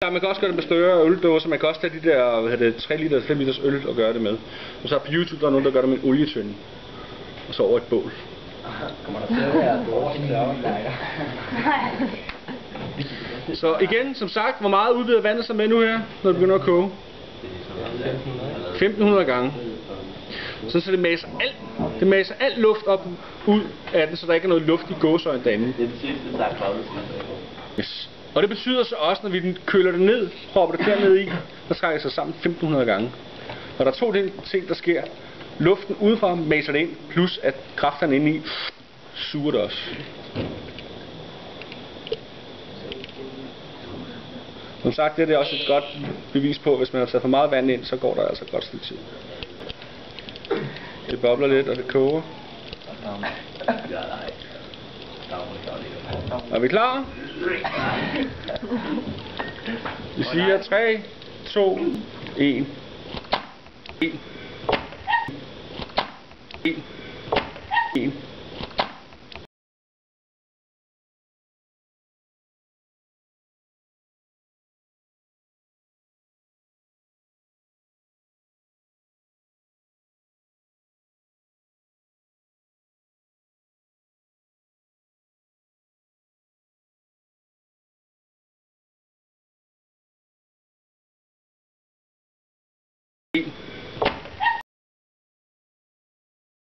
Ja, man kan også gøre det med større øldåser. Man kan også tage de der 3 liter, 5 liters øl og gøre det med. Og så på YouTube der er nogen, der gør det med en olietønde. Og så over et bål. Kommer der til at være dårligt? Så igen, som sagt, hvor meget udvider vandet sig med nu her, når det begynder at koge? 1500 gange. Så det maser alt luft op ud af den, så der ikke er noget luft i gåseøjne derinde. Det er det sidste, der er klokket. Yes. Og det betyder så også, når vi køler det ned, propper det derned i, så trækker det sig sammen 1500 gange. Og der er 2 ting, der sker. Luften udefra maser det ind, plus at kræfterne inde i suger det også. Som sagt, det er også et godt bevis på, at hvis man har taget for meget vand ind, så går der altså et godt stykke tid. Det bobler lidt, og det koger. Er vi klar? Vi siger 3, 2, 1. 1. 1.